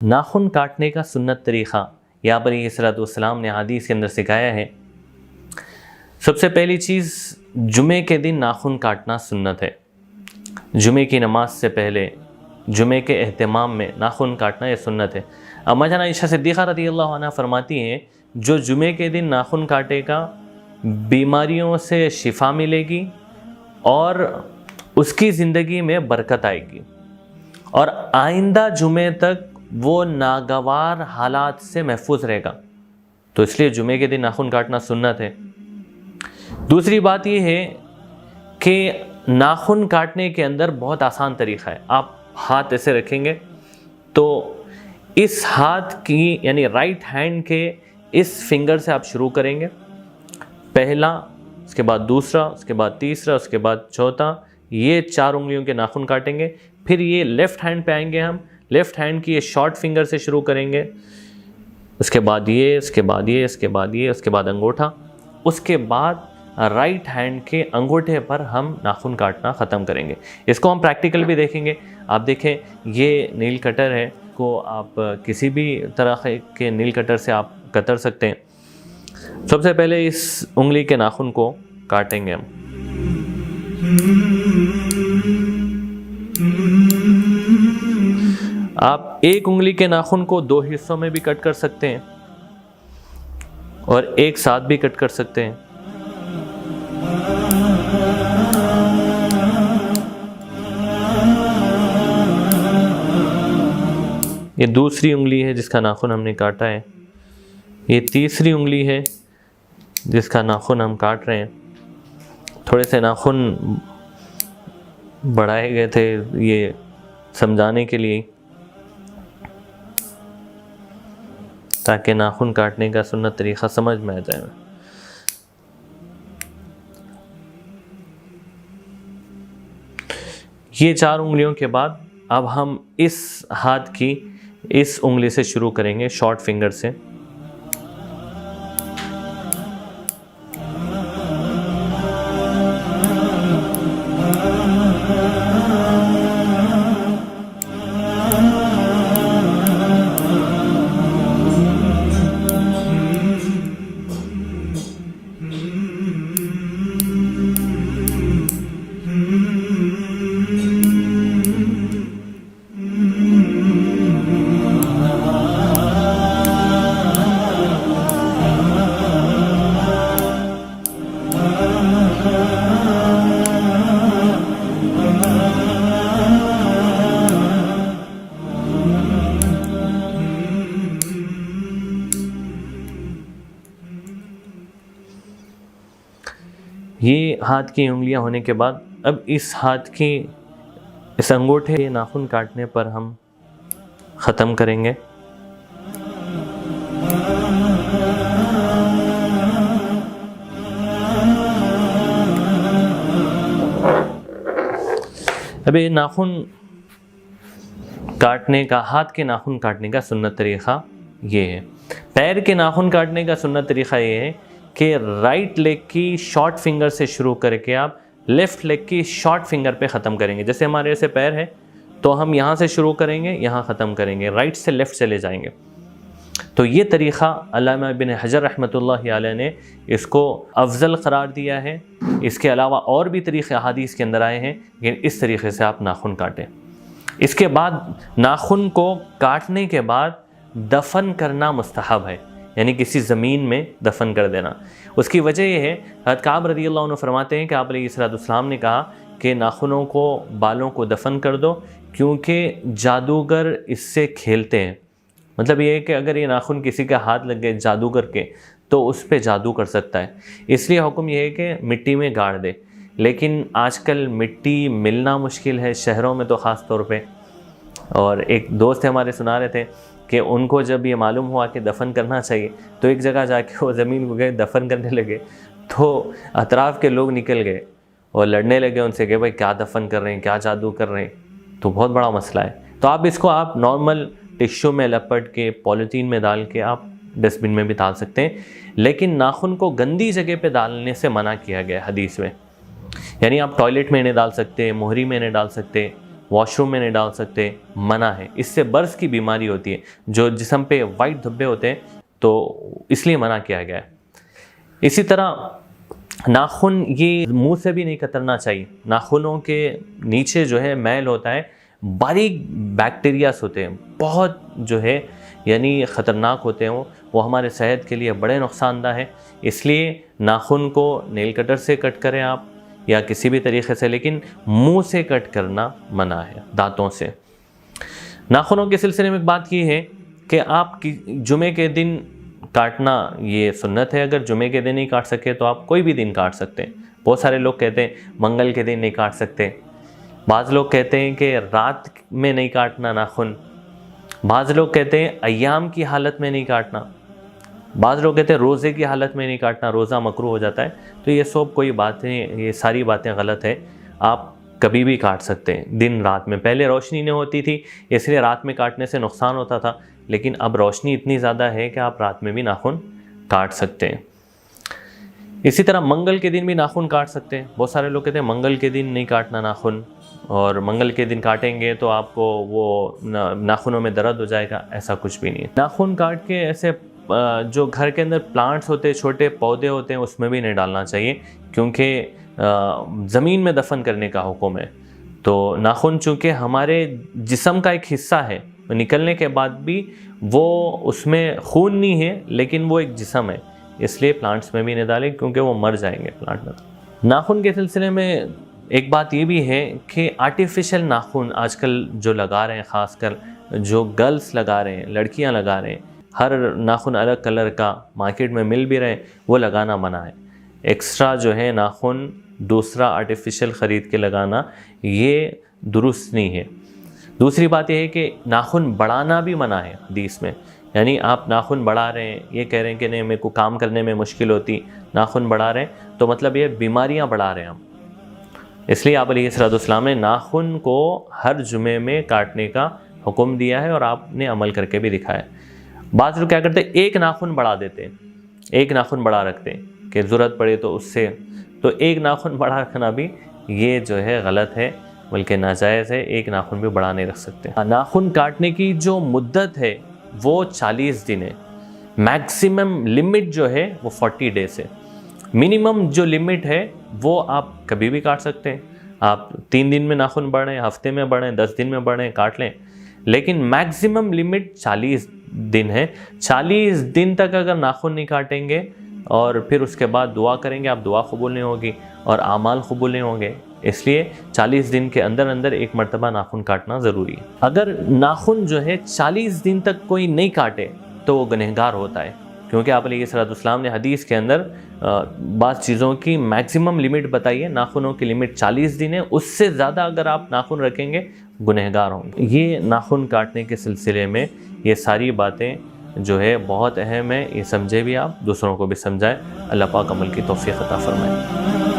नाखून काटने का सुन्नत तरीक़ा यहाँ पर अलैहिस्सलाम ने हदीस के अंदर सिखाया है। सबसे पहली चीज़, जुमे के दिन नाखून काटना सुन्नत है। जुमे की नमाज से पहले जुमे के एहतमाम में नाखून काटना ये सुन्नत है। अम्मा जान आयशा सिद्दीक़ा रज़ियल्लाहु अन्हा फरमाती हैं, जो जुमे के दिन नाखून काटेगा बीमारियों से शिफा मिलेगी और उसकी ज़िंदगी में बरकत आएगी और आइंदा जुमे तक वो नागवार हालात से महफूज रहेगा। तो इसलिए जुमे के दिन नाखून काटना सुन्नत है। दूसरी बात ये है कि नाखून काटने के अंदर बहुत आसान तरीक़ा है। आप हाथ ऐसे रखेंगे तो इस हाथ की यानी राइट हैंड के इस फिंगर से आप शुरू करेंगे, पहला, उसके बाद दूसरा, उसके बाद तीसरा, उसके बाद चौथा, ये 4 उंगलियों के नाखून काटेंगे। फिर ये लेफ़्ट हैंड पे आएंगे, हम लेफ़्ट हैंड की ये शॉर्ट फिंगर से शुरू करेंगे, उसके बाद ये, उसके बाद ये, उसके बाद ये, उसके बाद अंगूठा, उसके बाद राइट हैंड के अंगूठे पर हम नाखून काटना ख़त्म करेंगे। इसको हम प्रैक्टिकल भी देखेंगे। आप देखें, ये नील कटर है, को आप किसी भी तरह के नील कटर से आप कतर सकते हैं। सबसे पहले इस उंगली के नाखून को काटेंगे हम। आप एक उंगली के नाखून को 2 हिस्सों में भी कट कर सकते हैं और एक साथ भी कट कर सकते हैं। ये दूसरी उंगली है जिसका नाखून हमने काटा है। ये तीसरी उंगली है जिसका नाखून हम काट रहे हैं। थोड़े से नाखून बढ़ाए गए थे ये समझाने के लिए, ताकि नाखून काटने का सुन्नत तरीक़ा समझ में आ जाए। ये 4 उंगलियों के बाद अब हम इस हाथ की इस उंगली से शुरू करेंगे, शॉर्ट फिंगर से। ये हाथ की उंगलियां होने के बाद अब इस हाथ की इस अंगूठे के नाखून काटने पर हम ख़त्म करेंगे। अब ये नाखून काटने का, हाथ के नाखून काटने का सुन्नत तरीक़ा ये है। पैर के नाखून काटने का सुन्नत तरीक़ा ये है कि राइट लेग की शॉर्ट फिंगर से शुरू करके आप लेफ़्ट लेग की शॉर्ट फिंगर पे ख़त्म करेंगे। जैसे हमारे ऐसे पैर है तो हम यहाँ से शुरू करेंगे, यहाँ ख़त्म करेंगे, राइट से लेफ़्ट चले जाएंगे। तो ये तरीक़ा अल्लामा इब्न हजर रहमतुल्लाहि अलैह ने इसको अफजल करार दिया है। इसके अलावा और भी तरीक़े हदीस के अंदर आए हैं, लेकिन इस तरीक़े से आप नाखून काटें। इसके बाद नाखून को काटने के बाद दफन करना मुस्तहब है, यानी किसी ज़मीन में दफन कर देना। उसकी वजह यह है, हज़रत काब रज़ियल्लाहु अन्हु फरमाते हैं कि आप अलैहिस्सलाम ने कहा कि नाखूनों को, बालों को दफन कर दो, क्योंकि जादूगर इससे खेलते हैं। मतलब ये है कि अगर ये नाखून किसी के हाथ लग गए जादूगर के तो उस पर जादू कर सकता है। इसलिए हुक्म यह है कि मिट्टी में गाड़ दे। लेकिन आजकल मिट्टी मिलना मुश्किल है, शहरों में तो ख़ास तौर पे। और एक दोस्त हमारे सुना रहे थे कि उनको जब ये मालूम हुआ कि दफन करना चाहिए तो एक जगह जाके वो ज़मीन को गए, दफन करने लगे, तो अतराफ़ के लोग निकल गए और लड़ने लगे उनसे कि भाई क्या दफन कर रहे हैं, क्या जादू कर रहे हैं। तो बहुत बड़ा मसला है। तो आप इसको आप नॉर्मल टिश्यू में लपेट के, पॉलीथीन में डाल के आप डस्टबिन में भी डाल सकते हैं। लेकिन नाखून को गंदी जगह पे डालने से मना किया गया हदीस में। यानी आप टॉयलेट में इन्हें डाल सकते हैं, मोहरी में इन्हें डाल सकते हैं, वॉशरूम में नहीं डाल सकते, मना है। इससे बर्स की बीमारी होती है, जो जिस्म पे वाइट धब्बे होते हैं, तो इसलिए मना किया गया है। इसी तरह नाखून ये मुंह से भी नहीं कतरना चाहिए। नाखूनों के नीचे जो है मैल होता है, बारीक बैक्टीरियास होते हैं, बहुत जो है यानी ख़तरनाक होते हैं वो हमारे सेहत के लिए बड़े नुकसानदा है। इसलिए नाखून को नेल कटर से कट करें आप या किसी भी तरीके से, लेकिन मुंह से कट करना मना है, दांतों से। नाखूनों के सिलसिले में एक बात ये है कि आप जुमे के दिन काटना ये सुन्नत है। अगर जुमे के दिन नहीं काट सके तो आप कोई भी दिन काट सकते हैं। बहुत सारे लोग कहते हैं मंगल के दिन नहीं काट सकते, बाज़ लोग कहते हैं कि रात में नहीं काटना नाखून, बाज़ लोग कहते हैं अय्याम की हालत में नहीं काटना, बाज़ लोग कहते हैं रोज़े की हालत में नहीं काटना, रोज़ा मकरूह हो जाता है। तो ये सब कोई बातें, ये सारी बातें गलत है। आप कभी भी काट सकते हैं, दिन रात में। पहले रोशनी नहीं होती थी इसलिए रात में काटने से नुकसान होता था, लेकिन अब रोशनी इतनी ज़्यादा है कि आप रात में भी नाखून काट सकते हैं। इसी तरह मंगल के दिन भी नाखून काट सकते हैं। बहुत सारे लोग कहते हैं मंगल के दिन नहीं काटना नाखून, और मंगल के दिन काटेंगे तो आपको वो नाखूनों में दर्द हो जाएगा। ऐसा कुछ भी नहीं है। नाखून काट के ऐसे जो घर के अंदर प्लांट्स होते हैं, छोटे पौधे होते हैं, उसमें भी नहीं डालना चाहिए, क्योंकि ज़मीन में दफन करने का हुक्म है। तो नाखून चूँकि हमारे जिस्म का एक हिस्सा है, निकलने के बाद भी वो उसमें खून नहीं है, लेकिन वो एक जिस्म है, इसलिए प्लांट्स में भी नहीं डालें क्योंकि वो मर जाएंगे प्लांट में। नाखून के सिलसिले में एक बात ये भी है कि आर्टिफिशियल नाखून आजकल जो लगा रहे हैं, ख़ासकर जो गर्ल्स लगा रहे हैं, लड़कियां लगा रहे हैं, हर नाखून अलग कलर का मार्केट में मिल भी रहे हैं, वो लगाना मना है। एक्स्ट्रा जो है नाखून दूसरा आर्टिफिशियल ख़रीद के लगाना ये दुरुस्त नहीं है। दूसरी बात यह है कि नाखून बढ़ाना भी मना है हदीस में। यानी आप नाखून बढ़ा रहे हैं, ये कह रहे हैं कि नहीं मेरे को काम करने में मुश्किल होती, नाखून बढ़ा रहे हैं, तो मतलब ये बीमारियां बढ़ा रहे हैं हम। इसलिए आप अलैहिस्सलाम ने नाखून को हर जुमे में काटने का हुक्म दिया है और आपने अमल करके भी दिखाया है। बाज़ लोग क्या करते हैं, एक नाखून बढ़ा देते हैं, एक नाखून बढ़ा रखते हैं कि ज़रूरत पड़े तो उससे, तो एक नाखून बढ़ा रखना भी ये जो है गलत है, बल्कि नाजायज़ है। एक नाखून भी बढ़ा नहीं रख सकते। नाखून काटने की जो मुद्दत है वो 40 दिन है। मैक्सिमम लिमिट जो है वो 40 डेज़ है। मिनिमम जो लिमिट है वो आप कभी भी काट सकते हैं। आप 3 दिन में नाखून बढ़ें, हफ्ते में बढ़ें, 10 दिन में बढ़ें, काट लें, लेकिन मैक्सिमम लिमिट 40 दिन है। 40 दिन तक अगर नाखून नहीं काटेंगे और फिर उसके बाद दुआ करेंगे, आप दुआ कबूल नहीं होगी और आमाल कबूल नहीं होंगे। इसलिए 40 दिन के अंदर अंदर एक मरतबा नाखून काटना ज़रूरी है। अगर नाखून जो है 40 दिन तक कोई नहीं काटे तो वो गुनहगार होता है, क्योंकि आप अलैहिस्सलाम ने हदीस के अंदर बात चीज़ों की मैक्सिमम लिमिट बताई है। नाखूनों की लिमिट 40 दिन है, उससे ज़्यादा अगर आप नाखून रखेंगे गुनहगार होंगे। ये नाखून काटने के सिलसिले में ये सारी बातें जो है बहुत अहम है। ये समझे भी आप, दूसरों को भी समझाएं। अल्लाह पाक अमल की तौफीक अता फरमाए।